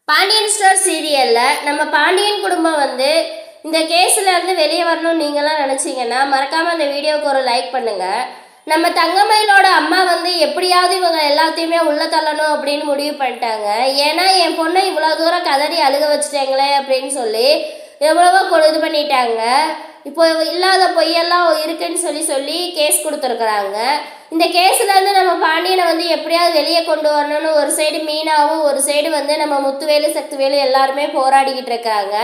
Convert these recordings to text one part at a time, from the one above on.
Pandian store சீரியலில் நம்ம பாண்டியன் குடும்பம் வந்து இந்த கேஸில் இருந்து வெளியே வரணும்னு நீங்களாம் நினச்சிங்கன்னா மறக்காமல் அந்த வீடியோவுக்கு ஒரு லைக் பண்ணுங்கள். நம்ம தங்கமயிலோட அம்மா வந்து எப்படியாவது இவங்க எல்லாத்தையுமே உள்ள தள்ளணும் அப்படின்னு முடிவு பண்ணிட்டாங்க. ஏன்னா என் பொண்ணை இவ்வளோ தூரம் கதறி அழுக வச்சுட்டாங்களே அப்படின்னு சொல்லி எவ்வளவோ இது பண்ணிட்டாங்க. இப்போ இல்லாத பொய்யெல்லாம் இருக்குன்னு சொல்லி கேஸ் கொடுத்துருக்குறாங்க. இந்த கேஸ்லேருந்து நம்ம பாண்டியனை வந்து எப்படியாவது வெளியே கொண்டு வரணும்னு ஒரு சைடு மீனாவும் ஒரு சைடு வந்து நம்ம முத்துவேலு சக்திவேலு எல்லாருமே போராடிக்கிட்டு இருக்காங்க.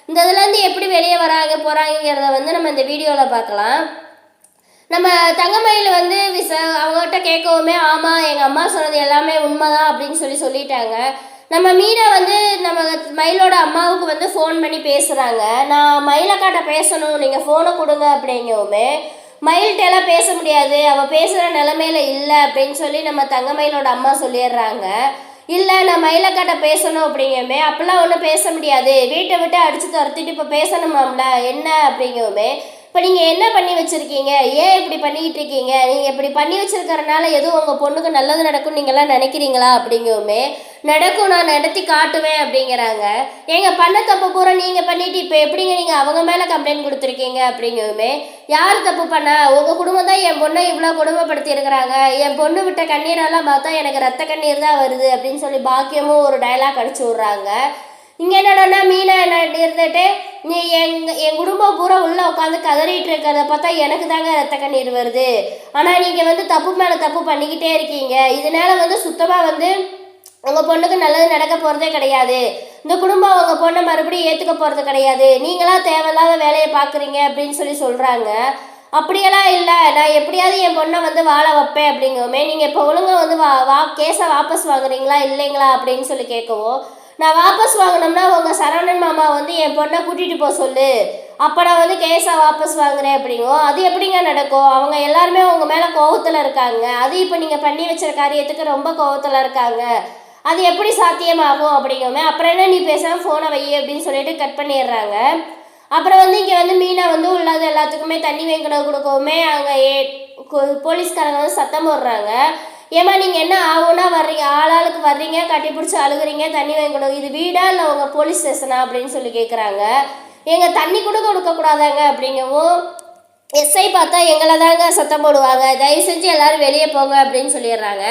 இந்த இதுலேருந்து எப்படி வெளியே போகிறாங்கிறத வந்து நம்ம இந்த வீடியோவில் பார்க்கலாம். நம்ம தங்கமயில் வந்து அவங்ககிட்ட கேட்கவுமே ஆமாம் எங்கள் அம்மா சொன்னது எல்லாமே உண்மைதான் அப்படின்னு சொல்லிட்டாங்க. நம்ம மீனா வந்து நம்ம மயிலோட அம்மாவுக்கு வந்து ஃபோன் பண்ணி பேசுகிறாங்க. நான் மயிலக்காட்ட பேசணும், நீங்கள் ஃபோனை கொடுங்க அப்படிங்கவுமே மயில்கிட்டலாம் பேச முடியாது, அவள் பேசுகிற நிலமையில இல்லை அப்படின்னு சொல்லி நம்ம தங்கமயிலோட அம்மா சொல்லிடுறாங்க. இல்லை நான் மயிலக்காட்ட பேசணும் அப்படிங்கவுமே அப்பெல்லாம் ஒன்றும் பேச முடியாது, வீட்டை விட்டு அடித்து துரத்திட்டு இப்போ பேசணுமாம்ல என்ன அப்படிங்கவுமே இப்போ நீங்கள் என்ன பண்ணி வச்சுருக்கீங்க, ஏன் இப்படி பண்ணிக்கிட்டு இருக்கீங்க, நீங்கள் இப்படி பண்ணி வச்சுருக்கறனால எதுவும் உங்கள் பொண்ணுக்கு நல்லது நடக்கும் நீங்கள்லாம் நினைக்கிறீங்களா அப்படிங்கவுமே நடக்கும், நான் நடத்தி காட்டுவேன் அப்படிங்கிறாங்க. எங்கள் பண்ண தப்பு பூரா நீங்கள் பண்ணிவிட்டு இப்போ எப்படிங்க நீங்கள் அவங்க மேலே கம்ப்ளைண்ட் கொடுத்துருக்கீங்க அப்படிங்கவுமே யார் தப்பு பண்ணா, உங்கள் குடும்பம் தான் என் பொண்ணை இவ்வளோ கொடுமைப்படுத்தி இருக்கிறாங்க, என் பொண்ணு விட்ட கண்ணீரெல்லாம் பார்த்தா எனக்கு ரத்த கண்ணீர் தான் வருது அப்படின்னு சொல்லி பாக்கியமும் ஒரு டைலாக் அடிச்சு விட்றாங்க. இங்கே என்னடனா மீனா என்ன இருந்துட்டு நீ என் குடும்பம் பூரா உள்ளே உட்காந்து கதறிட்டு இருக்கிறத பார்த்தா எனக்கு தாங்க ரத்த கண்ணீர் வருது, ஆனால் நீங்கள் வந்து தப்பு மேலே தப்பு பண்ணிக்கிட்டே இருக்கீங்க, இதனால வந்து சுத்தமாக வந்து உங்கள் பொண்ணுக்கு நல்லது நடக்க போகிறதே கிடையாது, இந்த குடும்பம் உங்கள் பொண்ணை மறுபடியும் ஏற்றுக்க போகிறது கிடையாது, நீங்களாம் தேவையில்லாத வேலையை பார்க்குறீங்க அப்படின்னு சொல்கிறாங்க. அப்படியெல்லாம் இல்லை, நான் எப்படியாவது என் பொண்ணை வந்து வாழ வைப்பேன் அப்படிங்கவுமே நீங்கள் இப்போ ஒழுங்காக வந்து கேஸை வாபஸ் வாங்குறீங்களா இல்லைங்களா அப்படின்னு சொல்லி கேட்கவும் நான் வாபஸ் வாங்கினோம்னா உங்கள் சரவணன் மாமா வந்து என் பொண்ணை கூட்டிகிட்டு போக சொல்லு, அப்போ நான் வந்து கேஸை வாபஸ் வாங்குறேன் அப்படிங்கோ. அது எப்படிங்க நடக்கும், அவங்க எல்லாருமே உங்கள் மேலே கோவத்தில் இருக்காங்க, அது இப்போ நீங்கள் பண்ணி வச்சுற காரியத்துக்கு ரொம்ப கோவத்தில் இருக்காங்க, அது எப்படி சாத்தியமாகும் அப்படிங்கவுமே அப்புறம் என்ன நீ பேசாமல் ஃபோனை வை அப்படின்னு சொல்லிட்டு கட் பண்ணிடுறாங்க. அப்புறம் வந்து இங்கே வந்து மீனா வந்து உள்ளது எல்லாத்துக்குமே தண்ணி வெங்கடம் கொடுக்கவுமே அங்கே போலீஸ்காரங்க வந்து சத்தம் போடுறாங்க. ஏமா நீங்கள் என்ன ஆகும்னா வர்றீங்க, ஆளாளுக்கு வர்றீங்க, கட்டி பிடிச்சி அழுகுறீங்க, தண்ணி வாங்கிக்கணும், இது வீடா இல்லை உங்கள் போலீஸ் ஸ்டேஷனா அப்படின்னு சொல்லி கேட்குறாங்க. எங்கள் தண்ணி கூட கொடுக்கக்கூடாதாங்க அப்படிங்கவும் எஸ்ஐ பார்த்தா எங்களை தாங்க சத்தம் போடுவாங்க, தயவு செஞ்சு எல்லோரும் வெளியே போங்க அப்படின்னு சொல்லிடுறாங்க.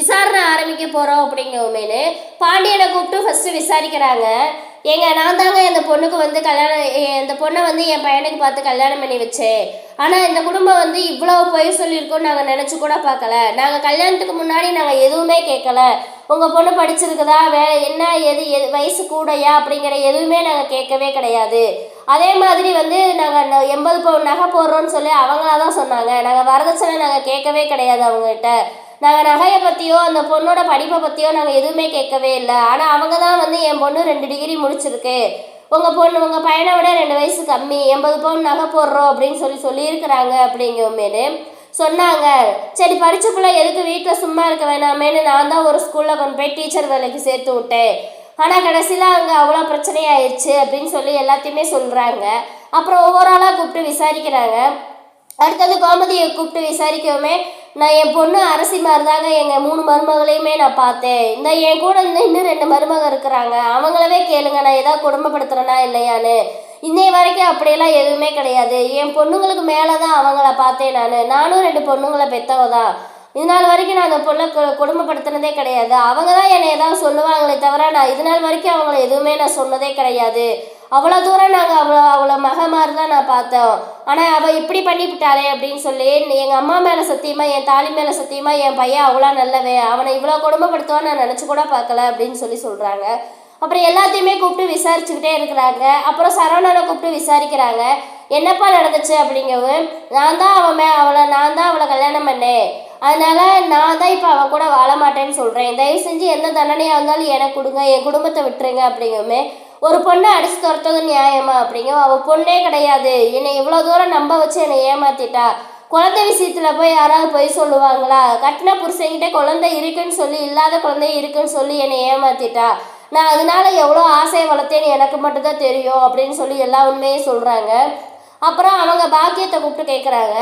விசாரணை ஆரம்பிக்க போகிறோம் அப்படிங்கவுமேனு பாண்டியனை கூப்பிட்டு ஃபஸ்ட்டு விசாரிக்கிறாங்க. நான் தாங்க இந்த பொண்ணுக்கு வந்து இந்த பொண்ணை வந்து என் பையனுக்கு பார்த்து கல்யாணம் பண்ணி வச்சேன், ஆனால் இந்த குடும்பம் வந்து இவ்வளோ பொய் சொல்லியிருக்கோன்னு நாங்கள் நினச்சி கூட பார்க்கல, நாங்கள் கல்யாணத்துக்கு முன்னாடி நாங்கள் எதுவுமே கேட்கல, உங்கள் பொண்ணு படிச்சிருக்குதா என்ன எது வயசு கூடையா அப்படிங்கிற எதுவுமே நாங்கள் கேட்கவே கிடையாது, அதே மாதிரி வந்து நாங்கள் 80 பவுன் நகை போடுறோன்னு சொல்லி அவங்களா தான் சொன்னாங்க, நாங்கள் வரதட்சணை நாங்கள் கேட்கவே கிடையாது அவங்ககிட்ட, நாங்கள் நகையை பற்றியோ அந்த பொண்ணோட படிப்பை பற்றியோ நாங்கள் எதுவுமே கேட்கவே இல்லை, ஆனால் அவங்க தான் வந்து என் பொண்ணு 2 டிகிரி முடிச்சிருக்கு, உங்கள் பையனை விட 2 வயசு கம்மி, 80 பவுன் நகை போடுறோம் அப்படின்னு சொல்லியிருக்கிறாங்க அப்படிங்கமேனு சொன்னாங்க. சரி படித்த பிள்ளை எதுக்கு வீட்டில் சும்மா இருக்க வேணாமேனு நான் தான் ஒரு ஸ்கூலில் கொண்டு போய் டீச்சர் வேலைக்கு சேர்த்து விட்டேன், ஆனால் கடைசியில் அங்கே அவ்வளோ பிரச்சனையாயிடுச்சு அப்படின்னு சொல்லி எல்லாத்தையுமே சொல்கிறாங்க. அப்புறம் ஒவ்வொரு ஆளாக கூப்பிட்டு விசாரிக்கிறாங்க. அடுத்தது கோமதியை கூப்பிட்டு விசாரிக்கவுமே நான் என் பொண்ணு அரசி மாதிரி தாங்க எங்கள் 3 மருமகளையுமே நான் பார்த்தேன், இந்த என் கூட இன்னும் 2 மருமக இருக்கிறாங்க, அவங்களவே கேளுங்க நான் ஏதாவது குடும்பப்படுத்துகிறேனா இல்லையான்னு, இன்னை வரைக்கும் அப்படியெல்லாம் எதுவுமே கிடையாது, என் பொண்ணுங்களுக்கு மேலே தான் அவங்கள பார்த்தேன், நானும் 2 பொண்ணுங்களை பெற்றவ தான், இதனால் வரைக்கும் நான் அந்த பொண்ணை குடும்பப்படுத்தினதே கிடையாது, அவங்க தான் என்னை ஏதாவது சொல்லுவாங்களே தவிர நான் இதனால் வரைக்கும் அவங்கள எதுவுமே நான் சொன்னதே கிடையாது, அவ்வளோ தூரம் நாங்கள் அவ்வளோ மக மாதிரி தான் நான் பார்த்தோம், ஆனால் அவள் இப்படி பண்ணிவிட்டாளே அப்படின்னு சொல்லி எங்கள் அம்மா மேலே சத்தியமாக என் தாலி மேலே சத்தியமாக என் பையன் அவ்வளோ நல்லவே, அவனை இவ்வளோ கொடுமைப்படுத்துவான்னு நான் நினச்சி கூட பார்க்கல அப்படின்னு சொல்கிறாங்க. அப்புறம் எல்லாத்தையுமே கூப்பிட்டு விசாரிச்சுக்கிட்டே இருக்கிறாங்க. அப்புறம் சரவணனை கூப்பிட்டு விசாரிக்கிறாங்க. என்னப்பா நடந்துச்சு அப்படிங்கவும் நான் தான் அவளை கல்யாணம் பண்ணேன், அதனால் நான் தான் இப்போ அவன் கூட வாழ மாட்டேன்னு சொல்கிறேன், தயவு செஞ்சு எந்த தண்டனையாக இருந்தாலும் எனக்கு கொடுங்க, என் குடும்பத்தை விட்டுருங்க அப்படிங்கவுமே ஒரு பொண்ணை அடிச்சு துரத்தது நியாயமா அப்படிங்க, அவள் பொண்ணே கிடையாது, என்னை இவ்வளோ தூரம் நம்ப வச்சு என்னை ஏமாத்திட்டா, குழந்தை விஷயத்தில் போய் யாராவது போய் சொல்லுவாங்களா, கட்டின புருஷங்கிட்ட குழந்தை இருக்குன்னு சொல்லி இல்லாத குழந்தை இருக்குன்னு சொல்லி என்னை ஏமாத்திட்டா, நான் அதனால எவ்வளோ ஆசையை வளர்த்தேன்னு எனக்கு மட்டும்தான் தெரியும் அப்படின்னு சொல்லி எல்லா உண்மையும் சொல்கிறாங்க. அப்புறம் அவங்க பாக்கியத்தை கூப்பிட்டு கேட்குறாங்க,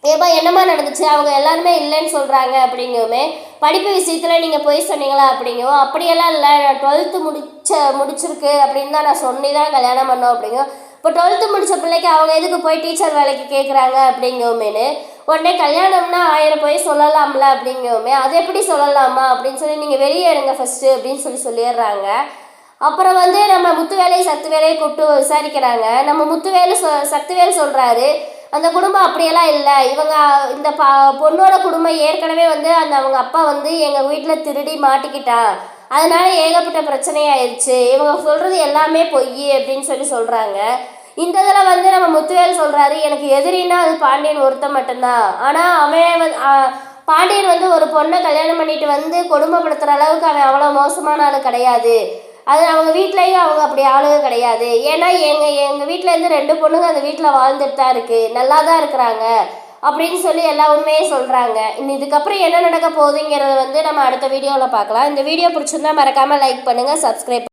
ஏப்பா என்னம்மா நடந்துச்சு, அவங்க எல்லாருமே இல்லைன்னு சொல்கிறாங்க அப்படிங்கவுமே படிப்பு விஷயத்தில் நீங்கள் போய் சொன்னீங்களா அப்படிங்கும். அப்படியெல்லாம் இல்லை, நான் 12th முடிச்சிருக்கு அப்படின்னு தான் நான் சொல்லி தான் கல்யாணம் பண்ணோம் அப்படிங்கும். இப்போ 12th முடித்த பிள்ளைக்கு அவங்க எதுக்கு போய் டீச்சர் வேலைக்கு கேட்குறாங்க அப்படிங்கவுமேனு உடனே கல்யாணம்னா 1000 போய் சொல்லலாம்ல அப்படிங்கவுமே, அது எப்படி சொல்லலாமா அப்படின்னு சொல்லி நீங்கள் வெளியே இருங்க ஃபஸ்ட்டு அப்படின்னு சொல்லிடுறாங்க. அப்புறம் வந்து நம்ம முத்துவேலை சக்திவேலையை கூப்பிட்டு விசாரிக்கிறாங்க. நம்ம முத்துவேலு சக்திவேல் சொல்கிறாரு, அந்த குடும்பம் அப்படியெல்லாம் இல்லை, இவங்க இந்த பொண்ணோட குடும்பம் ஏற்கனவே வந்து அவங்க அப்பா வந்து எங்கள் வீட்டில் திருடி மாட்டிக்கிட்டான், அதனால ஏகப்பட்ட பிரச்சனையாயிருச்சு, இவங்க சொல்கிறது எல்லாமே பொய் அப்படின்னு சொல்கிறாங்க. இந்த இதில் வந்து நம்ம முத்துவேல் சொல்கிறாரு, எனக்கு எதிரின்னா அது பாண்டியன் ஒருத்தன் மட்டும்தான். ஆனால் அவன் பாண்டியன் வந்து ஒரு பொண்ணை கல்யாணம் பண்ணிட்டு வந்து கொடுமைப்படுத்துகிற அளவுக்கு அவன் அவ்வளோ மோசமான ஆள் கிடையாது. அது அவங்க வீட்லேயும் அவங்க அப்படி ஆளுங்க கிடையாது. ஏன்னா எங்கள் வீட்டிலேருந்து 2 பொண்ணுங்க அந்த வீட்டில் வாழ்ந்துட்டு தான் இருக்குது, நல்லா தான் இருக்கிறாங்க அப்படின்னு சொல்லி எல்லா உண்மையும் சொல்கிறாங்க. இதுக்கப்புறம் என்ன நடக்க போகுதுங்கிறத வந்து நம்ம அடுத்த வீடியோவில் பார்க்கலாம். இந்த வீடியோ பிடிச்சிருந்தா மறக்காமல் லைக் பண்ணுங்கள், சப்ஸ்கிரைப்